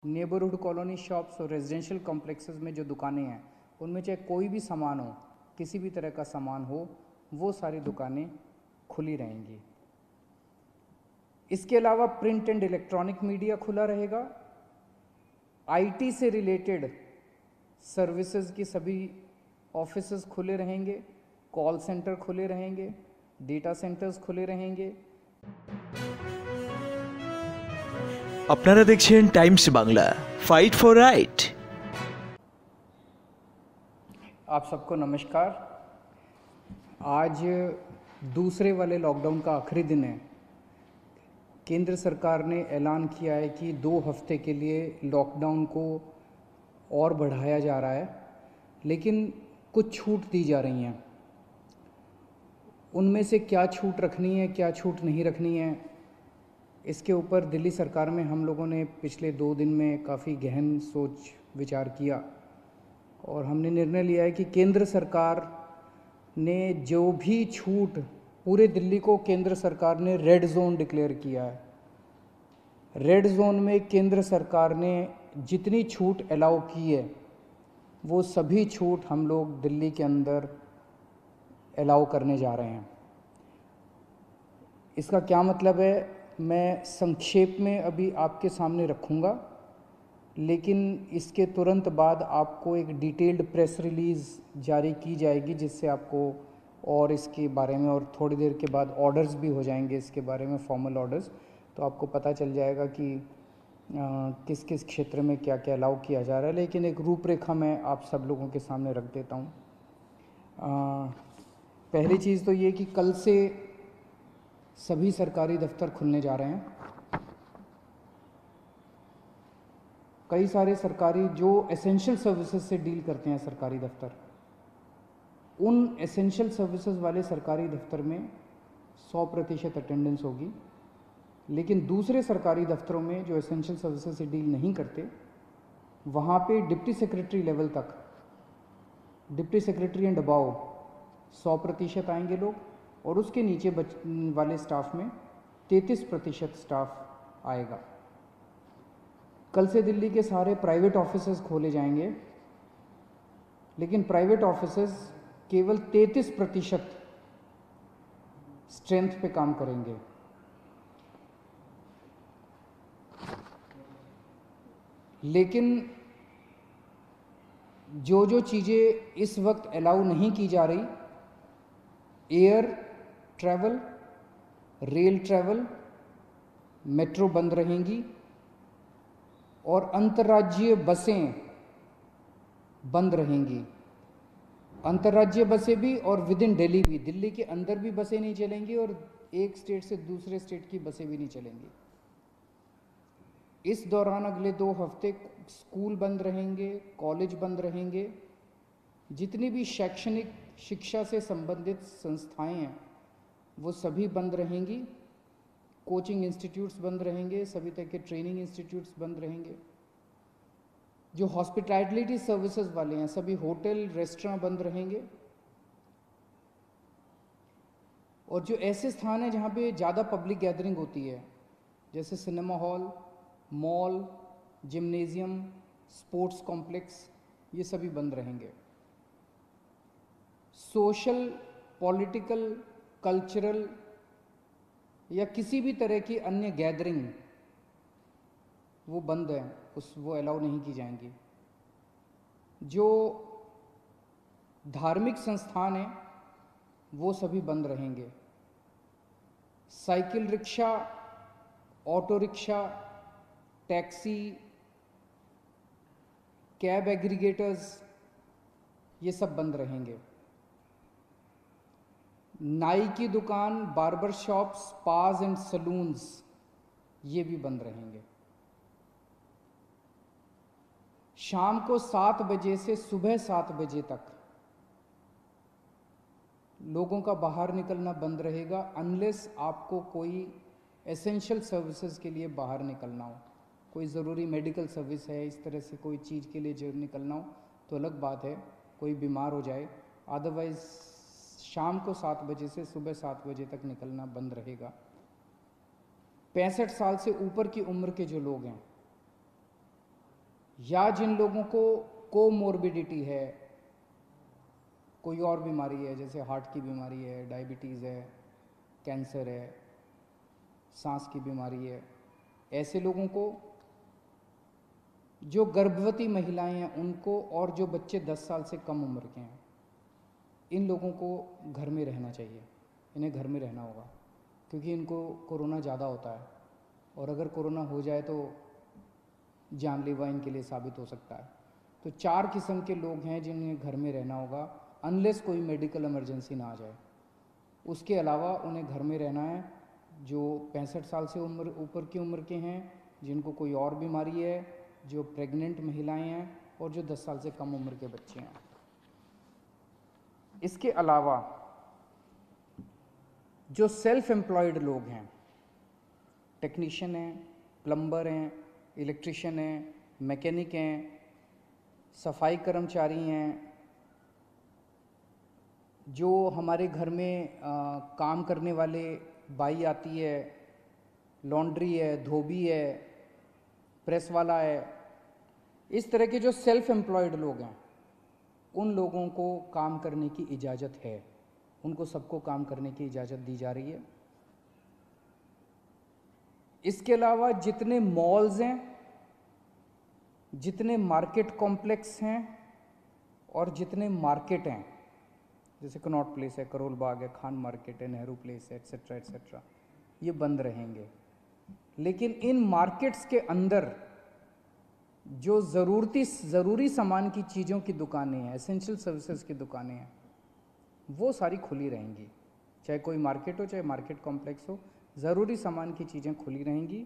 Neighbourhood colony shops और residential complexes में जो दुकानें हैं उनमें चाहे कोई भी सामान हो, किसी भी तरह का सामान हो, वो सारी दुकानें खुली रहेंगी। इसके अलावा प्रिंट एंड इलेक्ट्रॉनिक मीडिया खुला रहेगा। आईटी से रिलेटेड सर्विसेज की सभी ऑफिसेज खुले रहेंगे, कॉल सेंटर खुले रहेंगे, डेटा सेंटर्स खुले रहेंगे। আপনারা দেখছেন Times Bangla, fight for right. आप सबको नमस्कार। आज दूसरे वाले लॉकडाउन का आखिरी दिन है। केंद्र सरकार ने ऐलान किया है कि 2 हफ्ते के लिए लॉकडाउन को और बढ़ाया जा रहा है, लेकिन कुछ छूट दी जा रही हैं। उनमें से क्या छूट रखनी है, क्या छूट नहीं रखनी है, इसके ऊपर दिल्ली सरकार में हम लोगों ने पिछले 2 दिन में काफ़ी गहन सोच विचार किया और हमने निर्णय लिया है कि केंद्र सरकार ने जो भी छूट, पूरे दिल्ली को केंद्र सरकार ने रेड जोन डिक्लेयर किया है। रेड जोन में केंद्र सरकार ने जितनी छूट अलाउ की है वो सभी छूट हम लोग दिल्ली के अंदर अलाउ करने जा रहे हैं। इसका क्या मतलब है, मैं संक्षेप में अभी आपके सामने रखूँगा, लेकिन इसके तुरंत बाद आपको एक डिटेल्ड प्रेस रिलीज़ जारी की जाएगी, जिससे आपको और इसके बारे में, और थोड़ी देर के बाद ऑर्डर्स भी हो जाएंगे इसके बारे में, फॉर्मल ऑर्डर्स, तो आपको पता चल जाएगा कि किस किस क्षेत्र में क्या क्या अलाउ किया जा रहा है। लेकिन एक रूपरेखा मैं आप सब लोगों के सामने रख देता हूँ। पहली चीज़ तो ये कि कल से सभी सरकारी दफ्तर खुलने जा रहे हैं। कई सारे सरकारी जो एसेंशियल सर्विसेज से डील करते हैं सरकारी दफ्तर, उन एसेंशियल सर्विसेज वाले सरकारी दफ्तर में 100% अटेंडेंस होगी। लेकिन दूसरे सरकारी दफ्तरों में जो एसेंशियल सर्विसेज से डील नहीं करते, वहाँ पे डिप्टी सेक्रेटरी लेवल तक, डिप्टी सेक्रेटरी एंड अबाव 100% आएंगे लोग, और उसके नीचे वाले स्टाफ में 33% स्टाफ आएगा। कल से दिल्ली के सारे प्राइवेट ऑफिसेज खोले जाएंगे, लेकिन प्राइवेट ऑफिसेज केवल 33% स्ट्रेंथ पे काम करेंगे। लेकिन जो जो चीज़ें इस वक्त अलाउ नहीं की जा रही, air travel, rail travel, metro बंद रहेंगी, और अंतर्राज्यीय बसें बंद रहेंगी। अंतर्राज्यीय बसें भी और विद इन दिल्ली भी, दिल्ली के अंदर भी बसें नहीं चलेंगी और एक स्टेट से दूसरे स्टेट की बसें भी नहीं चलेंगी। इस दौरान अगले 2 हफ्ते स्कूल बंद रहेंगे, कॉलेज बंद रहेंगे, जितनी भी शैक्षणिक शिक्षा से संबंधित संस्थाएं हैं वो सभी बंद रहेंगी। कोचिंग इंस्टीट्यूट्स बंद रहेंगे, सभी तरह के ट्रेनिंग इंस्टीट्यूट्स बंद रहेंगे। जो हॉस्पिटैलिटी सर्विसेज वाले हैं, सभी होटल, रेस्टोरेंट बंद रहेंगे। और जो ऐसे स्थान हैं जहाँ पे ज़्यादा पब्लिक गैदरिंग होती है, जैसे cinema hall, mall, gymnasium, sports complex, ये सभी बंद रहेंगे। सोशल, पॉलिटिकल, कल्चरल या किसी भी तरह की अन्य गैदरिंग वो बंद है, वो अलाउ नहीं की जाएंगी। जो धार्मिक संस्थान हैं वो सभी बंद रहेंगे। Cycle rickshaw, auto rickshaw, taxi, cab aggregators, ये सब बंद रहेंगे। नाई की दुकान, बार्बर शॉप्स, स्पास एंड सलून्स, ये भी बंद रहेंगे। शाम को 7 बजे से सुबह 7 बजे तक लोगों का बाहर निकलना बंद रहेगा, अनलेस आपको कोई एसेंशियल सर्विसेज के लिए बाहर निकलना हो, कोई ज़रूरी मेडिकल सर्विस है, इस तरह से कोई चीज़ के लिए जो निकलना हो तो अलग बात है, कोई बीमार हो जाए। अदरवाइज शाम को 7 बजे से सुबह 7 बजे तक निकलना बंद रहेगा। 65 साल से ऊपर की उम्र के जो लोग हैं या जिन लोगों को कोमोर्बिडिटी है, कोई और बीमारी है, जैसे हार्ट की बीमारी है, डायबिटीज़ है, कैंसर है, सांस की बीमारी है, ऐसे लोगों को, जो गर्भवती महिलाएं हैं उनको, और जो बच्चे 10 साल से कम उम्र के हैं, इन लोगों को घर में रहना चाहिए। इन्हें घर में रहना होगा क्योंकि इनको कोरोना ज़्यादा होता है, और अगर कोरोना हो जाए तो जानलेवा इनके लिए साबित हो सकता है। तो 4 किस्म के लोग हैं जिन्हें घर में रहना होगा, अनलेस कोई मेडिकल इमरजेंसी ना आ जाए। उसके अलावा उन्हें घर में रहना है जो 65 साल से ऊपर की उम्र के हैं, जिनको कोई और बीमारी है, जो प्रेग्नेंट महिलाएं हैं, और जो 10 साल से कम उम्र के बच्चे हैं। इसके अलावा जो सेल्फ एम्प्लॉयड लोग हैं, टेक्नीशियन हैं, प्लम्बर हैं, इलेक्ट्रिशियन हैं, मैकेनिक हैं, सफाई कर्मचारी हैं, जो हमारे घर में काम करने वाले बाई आती है, लॉन्ड्री है, धोबी है, प्रेस वाला है, इस तरह के जो सेल्फ एम्प्लॉयड लोग हैं, उन लोगों को काम करने की इजाज़त है। उनको सबको काम करने की इजाज़त दी जा रही है। इसके अलावा जितने मॉल्स हैं, जितने मार्केट कॉम्प्लेक्स हैं, और जितने मार्केट हैं, जैसे कनॉट प्लेस है, करोल बाग है, खान मार्केट है, नेहरू प्लेस है, एट्सेट्रा एट्सेट्रा, ये बंद रहेंगे। लेकिन इन मार्केट्स के अंदर जो ज़रूरी सामान की चीज़ों की दुकानें हैं, एसेंशियल सर्विसेज की दुकानें हैं, वो सारी खुली रहेंगी। चाहे कोई मार्केट हो, चाहे मार्केट कॉम्प्लेक्स हो, ज़रूरी सामान की चीज़ें खुली रहेंगी,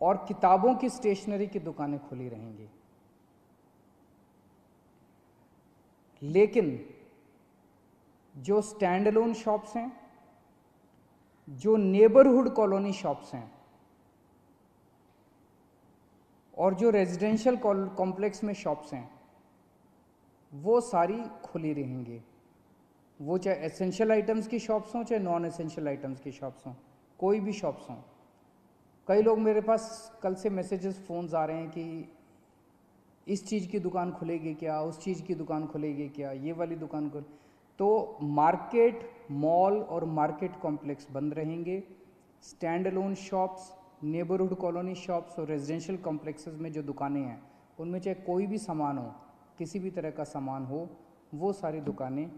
और किताबों की स्टेशनरी की दुकानें खुली रहेंगी। लेकिन जो स्टैंड अलोन शॉप्स हैं, जो नेबरहुड कॉलोनी शॉप्स हैं, और जो रेजिडेंशियल कॉम्प्लेक्स में शॉप्स हैं, वो सारी खुली रहेंगी। वो चाहे एसेंशियल आइटम्स की शॉप्स हों, चाहे नॉन एसेंशियल आइटम्स की शॉप्स हों, कोई भी शॉप्स हों। कई लोग मेरे पास कल से मैसेजेस, फ़ोन्स आ रहे हैं कि इस चीज़ की दुकान खुलेगी क्या, उस चीज़ की दुकान खुलेगी क्या, ये वाली दुकान खुल। तो मार्केट, मॉल और मार्केट कॉम्प्लेक्स बंद रहेंगे। Stand alone shops, neighbourhood colony shops और रेजिडेंशियल कॉम्प्लेक्सेस में जो दुकानें हैं, उनमें चाहे कोई भी सामान हो, किसी भी तरह का सामान हो, वो सारी दुकानें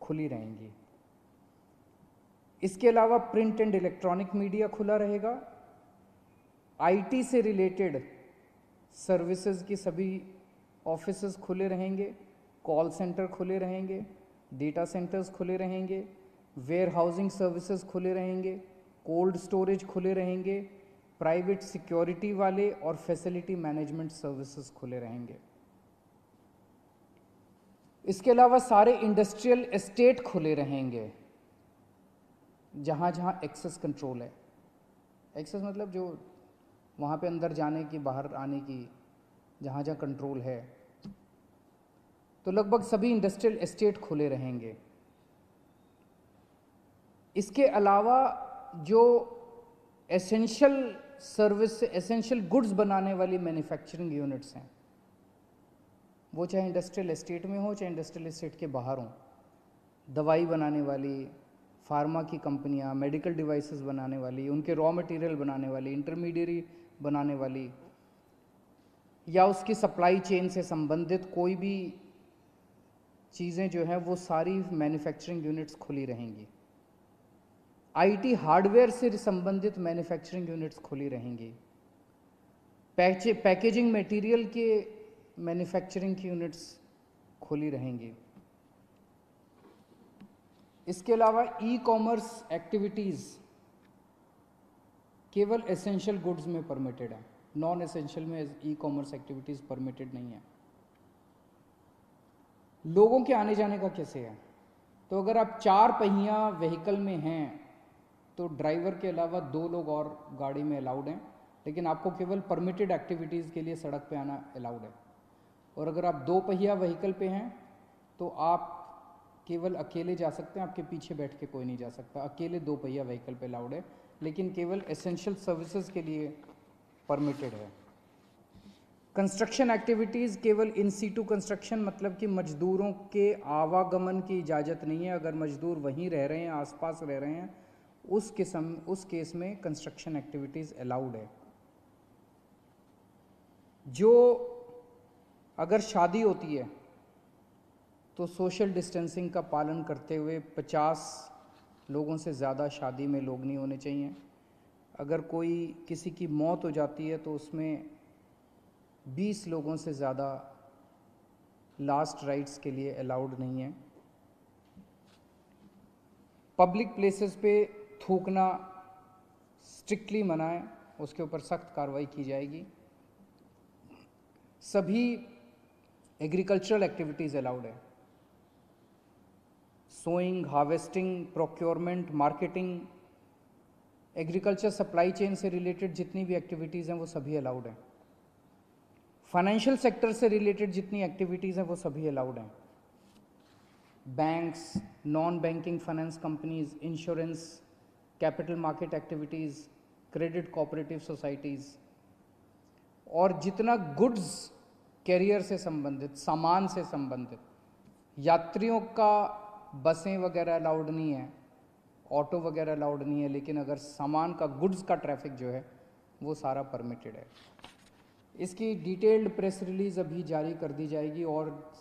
खुली रहेंगी। इसके अलावा प्रिंट एंड इलेक्ट्रॉनिक मीडिया खुला रहेगा। आईटी से रिलेटेड सर्विसेज की सभी ऑफिसेज खुले रहेंगे, कॉल सेंटर खुले रहेंगे, डेटा सेंटर्स खुले रहेंगे, वेयर हाउसिंग सर्विसेज खुले रहेंगे, कोल्ड स्टोरेज खुले रहेंगे, प्राइवेट सिक्योरिटी वाले और फैसिलिटी मैनेजमेंट सर्विसेज खुले रहेंगे। इसके अलावा सारे इंडस्ट्रियल एस्टेट खुले रहेंगे, जहाँ जहाँ एक्सेस कंट्रोल है। एक्सेस मतलब जो वहाँ पे अंदर जाने की, बाहर आने की, जहाँ जहाँ कंट्रोल है। तो लगभग सभी इंडस्ट्रियल एस्टेट खुले रहेंगे। इसके अलावा जो एसेंशियल सर्विस, एसेंशियल गुड्स बनाने वाली मैन्युफैक्चरिंग यूनिट्स हैं, वो चाहे इंडस्ट्रियल एस्टेट में हो, चाहे इंडस्ट्रियल एस्टेट के बाहर हों, दवाई बनाने वाली, फार्मा की कंपनियां, मेडिकल डिवाइसेस बनाने वाली, उनके रॉ मटेरियल बनाने वाली, इंटरमीडिएरी बनाने वाली, या उसकी सप्लाई चेन से संबंधित कोई भी चीज़ें जो हैं, वो सारी मैन्युफैक्चरिंग यूनिट्स खुली रहेंगी। आईटी हार्डवेयर से संबंधित मैन्युफैक्चरिंग यूनिट्स खुली रहेंगी। पैकेजिंग मटेरियल के मैन्युफैक्चरिंग की यूनिट्स खुली रहेंगी। इसके अलावा ई कॉमर्स एक्टिविटीज़ केवल एसेंशियल गुड्स में परमिटेड है, नॉन एसेंशियल में ई कॉमर्स एक्टिविटीज़ परमिटेड नहीं है। लोगों के आने जाने का कैसे है? तो अगर आप 4 पहिया व्हीकल में हैं तो ड्राइवर के अलावा 2 लोग और गाड़ी में अलाउड हैं, लेकिन आपको केवल परमिटेड एक्टिविटीज़ के लिए सड़क पे आना अलाउड है। और अगर आप 2 पहिया व्हीकल पे हैं तो आप केवल अकेले जा सकते हैं, आपके पीछे बैठ के कोई नहीं जा सकता। अकेले 2 पहिया व्हीकल पे अलाउड है, लेकिन केवल एसेंशियल सर्विसेज के लिए परमिटेड है। कंस्ट्रक्शन एक्टिविटीज़ केवल इन सीटू कंस्ट्रक्शन, मतलब कि मजदूरों के आवागमन की इजाज़त नहीं है। अगर मजदूर वहीं रह रहे हैं, आसपास रह रहे हैं, उस केस में कंस्ट्रक्शन एक्टिविटीज़ अलाउड है। जो अगर शादी होती है तो सोशल डिस्टेंसिंग का पालन करते हुए 50 लोगों से ज़्यादा शादी में लोग नहीं होने चाहिए। अगर कोई किसी की मौत हो जाती है तो उसमें 20 लोगों से ज़्यादा लास्ट राइट्स के लिए अलाउड नहीं है। पब्लिक प्लेसेस पे थूकना स्ट्रिक्टली मना है, उसके ऊपर सख्त कार्रवाई की जाएगी। सभी एग्रीकल्चरल एक्टिविटीज़ अलाउड है। Sowing, harvesting, procurement, marketing, agriculture supply chain से रिलेटेड जितनी भी एक्टिविटीज़ हैं वो सभी अलाउड हैं। फाइनेंशियल सेक्टर से रिलेटेड जितनी एक्टिविटीज़ हैं वो सभी अलाउड हैं। Banks, non banking finance companies, insurance, capital market activities, credit cooperative societies, और जितना गुड्स कैरियर से संबंधित, सामान से संबंधित, यात्रियों का बसें वगैरह अलाउड नहीं है, ऑटो वगैरह अलाउड नहीं है, लेकिन अगर सामान का, गुड्स का ट्रैफिक जो है वो सारा परमिटेड है। इसकी डिटेल्ड प्रेस रिलीज़ अभी जारी कर दी जाएगी और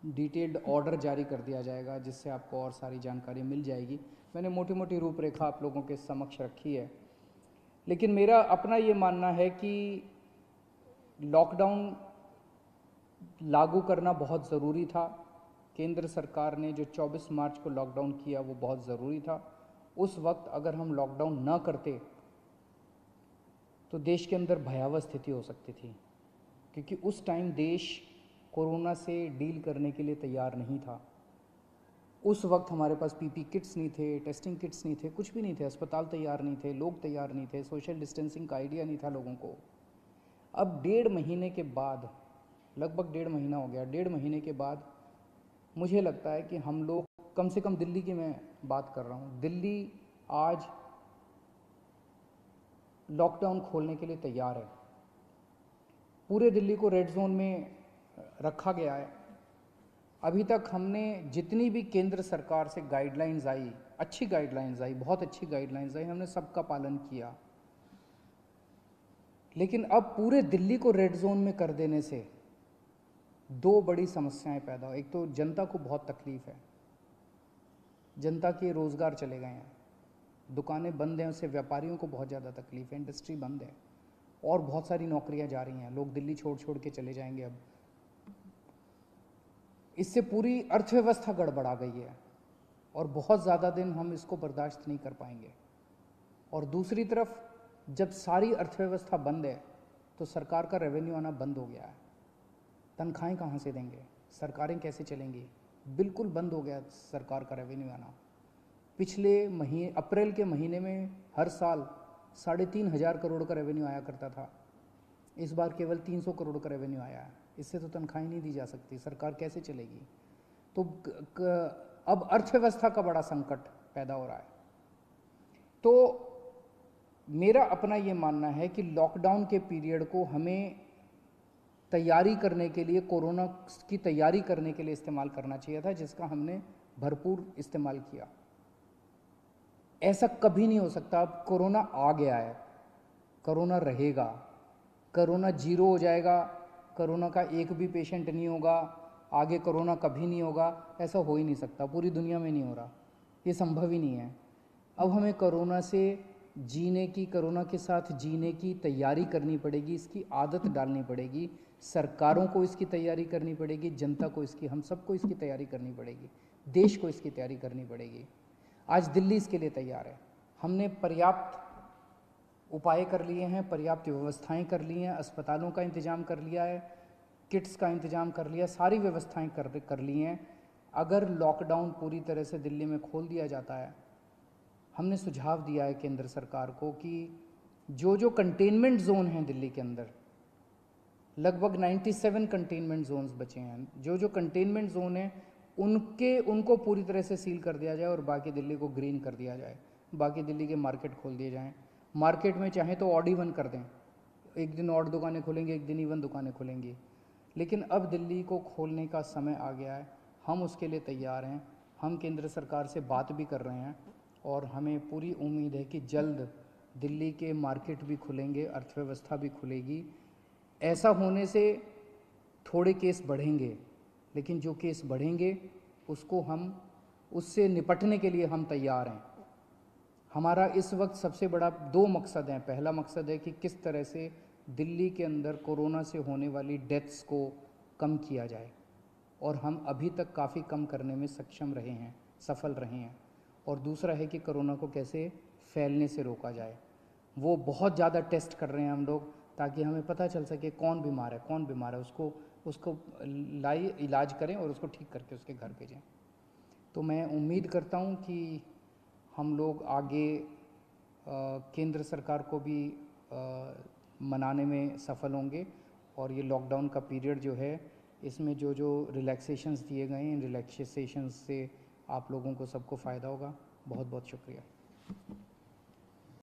डिटेल्ड ऑर्डर जारी कर दिया जाएगा, जिससे आपको और सारी जानकारी मिल जाएगी। मैंने मोटी मोटी रूपरेखा आप लोगों के समक्ष रखी है, लेकिन मेरा अपना ये मानना है कि लॉकडाउन लागू करना बहुत ज़रूरी था। केंद्र सरकार ने जो 24 मार्च को लॉकडाउन किया वो बहुत ज़रूरी था। उस वक्त अगर हम लॉकडाउन न करते तो देश के अंदर भयावह स्थिति हो सकती थी, क्योंकि उस टाइम देश कोरोना से डील करने के लिए तैयार नहीं था। उस वक्त हमारे पास पीपी किट्स नहीं थे, टेस्टिंग किट्स नहीं थे, कुछ भी नहीं थे, अस्पताल तैयार नहीं थे, लोग तैयार नहीं थे, सोशल डिस्टेंसिंग का आइडिया नहीं था लोगों को। अब 1.5 महीने के बाद, लगभग 1.5 महीना हो गया, 1.5 महीने के बाद मुझे लगता है कि हम लोग, कम से कम दिल्ली की मैं बात कर रहा हूँ, दिल्ली आज लॉकडाउन खोलने के लिए तैयार है। पूरे दिल्ली को रेड जोन में रखा गया है। अभी तक हमने जितनी भी केंद्र सरकार से गाइडलाइंस आई, अच्छी गाइडलाइंस आई, बहुत अच्छी गाइडलाइंस आई, हमने सबका पालन किया। लेकिन अब पूरे दिल्ली को रेड जोन में कर देने से दो बड़ी समस्याएं पैदा हो। एक तो जनता को बहुत तकलीफ है, जनता के रोज़गार चले गए हैं, दुकानें बंद हैं, उससे व्यापारियों को बहुत ज़्यादा तकलीफ है, इंडस्ट्री बंद है, और बहुत सारी नौकरियां जा रही हैं, लोग दिल्ली छोड़ छोड़ के चले जाएंगे। अब इससे पूरी अर्थव्यवस्था गड़बड़ा गई है और बहुत ज़्यादा दिन हम इसको बर्दाश्त नहीं कर पाएंगे। और दूसरी तरफ जब सारी अर्थव्यवस्था बंद है तो सरकार का रेवेन्यू आना बंद हो गया है। तनख्वाहें कहाँ से देंगे, सरकारें कैसे चलेंगी? बिल्कुल बंद हो गया सरकार का रेवेन्यू आना। पिछले महीने, अप्रैल के महीने में हर साल 3,500 करोड़ का रेवेन्यू आया करता था, इस बार केवल 300 करोड़ का रेवेन्यू आया है। इससे तो तनख्वाहें नहीं दी जा सकती, सरकार कैसे चलेगी? तो अब अर्थव्यवस्था का बड़ा संकट पैदा हो रहा है। तो मेरा अपना ये मानना है कि लॉकडाउन के पीरियड को हमें तैयारी करने के लिए, कोरोना की तैयारी करने के लिए इस्तेमाल करना चाहिए था, जिसका हमने भरपूर इस्तेमाल किया। ऐसा कभी नहीं हो सकता। अब कोरोना आ गया है, कोरोना रहेगा, कोरोना जीरो हो जाएगा, कोरोना का एक भी पेशेंट नहीं होगा, आगे कोरोना कभी नहीं होगा, ऐसा हो ही नहीं सकता। पूरी दुनिया में नहीं हो रहा, ये संभव ही नहीं है। अब हमें कोरोना से जीने की, कोरोना के साथ जीने की तैयारी करनी पड़ेगी, इसकी आदत डालनी पड़ेगी। सरकारों को इसकी तैयारी करनी पड़ेगी, जनता को इसकी, हम सबको इसकी तैयारी करनी पड़ेगी, देश को इसकी तैयारी करनी पड़ेगी। आज दिल्ली इसके लिए तैयार है। हमने पर्याप्त उपाय कर लिए हैं, पर्याप्त व्यवस्थाएं कर ली हैं, अस्पतालों का इंतजाम कर लिया है, किट्स का इंतजाम कर लिया, सारी व्यवस्थाएं कर ली हैं। अगर लॉकडाउन पूरी तरह से दिल्ली में खोल दिया जाता है, हमने सुझाव दिया है केंद्र सरकार को कि जो जो कंटेनमेंट जोन हैं दिल्ली के अंदर, लगभग 97 कंटेनमेंट जोन्स बचे हैं, जो जो कंटेनमेंट जोन हैं उनको पूरी तरह से सील कर दिया जाए और बाकी दिल्ली को ग्रीन कर दिया जाए। बाकी दिल्ली के मार्केट खोल दिए जाएं। मार्केट में चाहे तो ऑड इवन कर दें, एक दिन और दुकानें खुलेंगी, एक दिन इवन दुकानें खुलेंगी, लेकिन अब दिल्ली को खोलने का समय आ गया है। हम उसके लिए तैयार हैं। हम केंद्र सरकार से बात भी कर रहे हैं और हमें पूरी उम्मीद है कि जल्द दिल्ली के मार्केट भी खुलेंगे, अर्थव्यवस्था भी खुलेगी। ऐसा होने से थोड़े केस बढ़ेंगे, लेकिन जो केस बढ़ेंगे उससे निपटने के लिए हम तैयार हैं। हमारा इस वक्त सबसे बड़ा 2 मकसद हैं। पहला मकसद है कि किस तरह से दिल्ली के अंदर कोरोना से होने वाली डेथ्स को कम किया जाए, और हम अभी तक काफ़ी कम करने में सक्षम रहे हैं, सफल रहे हैं। और दूसरा है कि कोरोना को कैसे फैलने से रोका जाए। वो बहुत ज़्यादा टेस्ट कर रहे हैं हम लोग, ताकि हमें पता चल सके कौन बीमार है, उसको इलाज करें और उसको ठीक करके उसके घर भेजें। तो मैं उम्मीद करता हूँ कि हम लोग आगे केंद्र सरकार को भी मनाने में सफल होंगे, और ये लॉकडाउन का पीरियड जो है, इसमें जो जो रिलैक्सेशंस दिए गए हैं, इन रिलैक्सेशंस से आप लोगों को सबको फ़ायदा होगा। बहुत बहुत शुक्रिया।